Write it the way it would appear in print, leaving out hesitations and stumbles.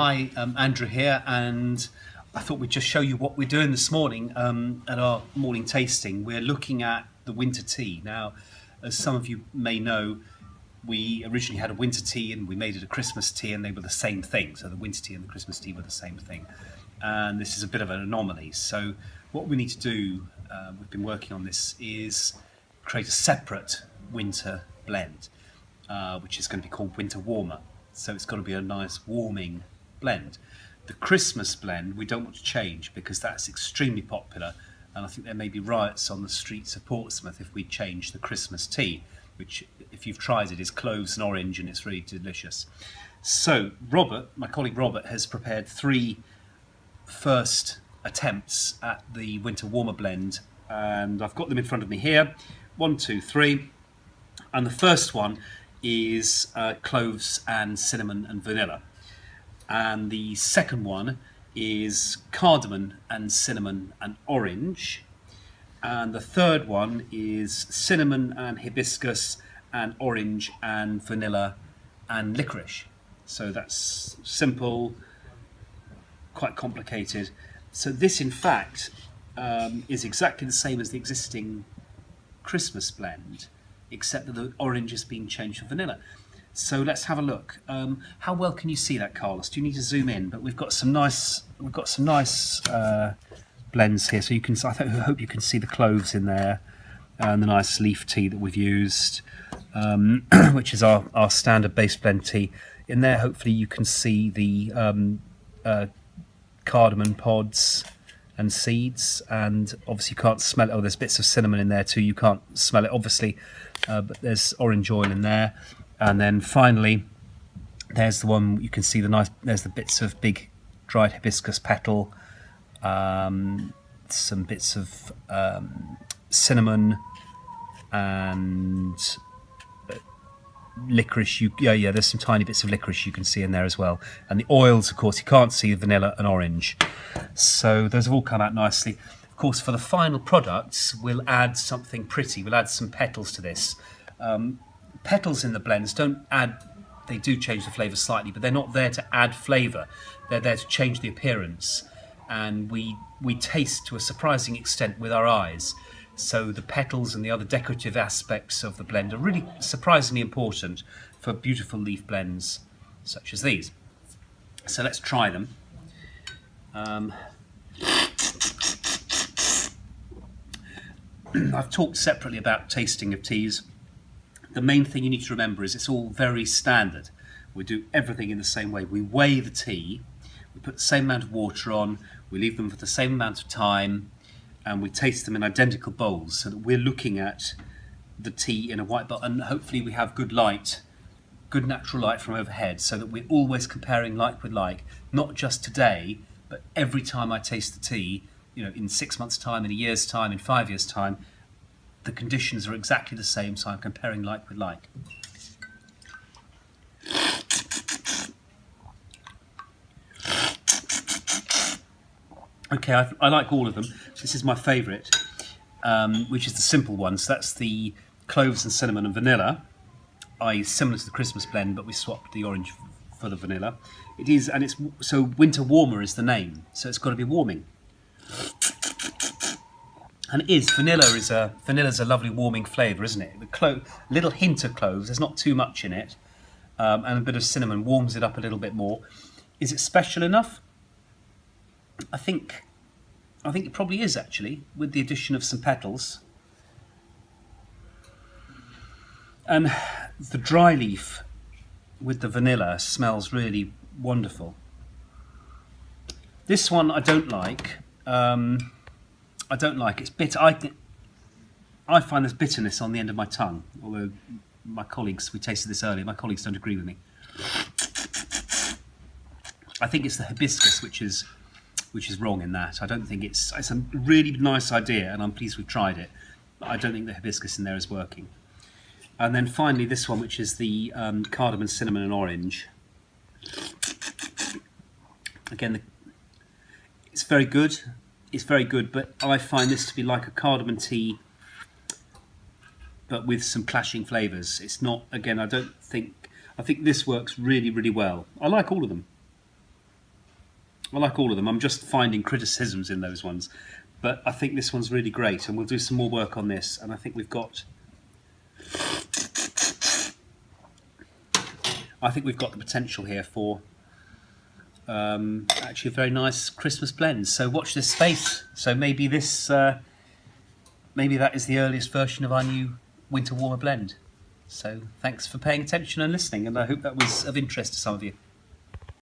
Hi, Andrew here, and I thought we'd just show you what we're doing this morning at our morning tasting. We're looking at the winter tea. Now, as some of you may know, we originally had a winter tea and we made it a Christmas tea, and they were the same thing. So the winter tea and the Christmas tea were the same thing. And this is a bit of an anomaly. So what we need to do, we've been working on this, is create a separate winter blend, which is going to be called Winter Warmer. So it's got to be a nice warming blend. The Christmas blend we don't want to change because that's extremely popular, and I think there may be riots on the streets of Portsmouth if we change the Christmas tea, which, if you've tried it, is cloves and orange, and it's really delicious. So Robert, my colleague Robert, has prepared 3 first attempts at the Winter Warmer blend, and I've got them in front of me here. 1, 2, 3, and the first one is cloves and cinnamon and vanilla. And the second one is cardamom and cinnamon and orange. And the third one is cinnamon and hibiscus and orange and vanilla and licorice. So that's simple, quite complicated. So this, in fact, is exactly the same as the existing Christmas blend, except that the orange has been changed to vanilla. So let's have a look. How well can you see that, Carlos? Do you need to zoom in? But we've got some nice blends here. So you can, I hope you can see the cloves in there, and the nice leaf tea that we've used, which is our standard base blend tea. In there, hopefully you can see the cardamom pods and seeds, and obviously you can't smell it. Oh, there's bits of cinnamon in there too. You can't smell it, obviously, but there's orange oil in there. And then finally, there's the one you can see there's the bits of big dried hibiscus petal, some bits of cinnamon and licorice. There's some tiny bits of licorice you can see in there as well. And the oils, of course, you can't see vanilla and orange. So those have all come out nicely. Of course, for the final products, we'll add something pretty. We'll add some petals to this. Petals in the blends they do change the flavour slightly, but they're not there to add flavour. They're there to change the appearance. And we taste to a surprising extent with our eyes. So the petals and the other decorative aspects of the blend are really surprisingly important for beautiful leaf blends such as these. So let's try them. I've talked separately about tasting of teas. The main thing you need to remember is it's all very standard. We do everything in the same way. We weigh the tea, we put the same amount of water on, we leave them for the same amount of time, and we taste them in identical bowls so that we're looking at the tea in a white bowl, and hopefully we have good light, good natural light from overhead, so that we're always comparing like with like, not just today, but every time I taste the tea, in 6 months' time, in a year's time, in 5 years' time, the conditions are exactly the same, so I'm comparing like with like. Okay, I like all of them. This is my favourite, which is the simple one. So that's the cloves and cinnamon and vanilla, i.e. similar to the Christmas blend, but we swapped the orange for the vanilla. It is, and it's so Winter Warmer is the name, so it's got to be warming. And it is. Vanilla's a lovely warming flavour, isn't it? The little hint of cloves, there's not too much in it, and a bit of cinnamon warms it up a little bit more. Is it special enough? I think it probably is, actually, with the addition of some petals. And the dry leaf with the vanilla smells really wonderful. This one I don't like. It's bitter. I find there's bitterness on the end of my tongue, although we tasted this earlier, my colleagues don't agree with me. I think it's the hibiscus which is wrong in that. I don't think it's a really nice idea, and I'm pleased we've tried it, but I don't think the hibiscus in there is working. And then finally this one, which is the cardamom, cinnamon and orange. Again, it's very good. It's very good, but I find this to be like a cardamom tea, but with some clashing flavours. It's not, again, I think this works really, really well. I like all of them. I like all of them. I'm just finding criticisms in those ones. But I think this one's really great, and we'll do some more work on this. And I think we've got the potential here for actually a very nice Christmas blend. So watch this space. So maybe maybe that is the earliest version of our new winter warmer blend. So thanks for paying attention and listening, and I hope that was of interest to some of you.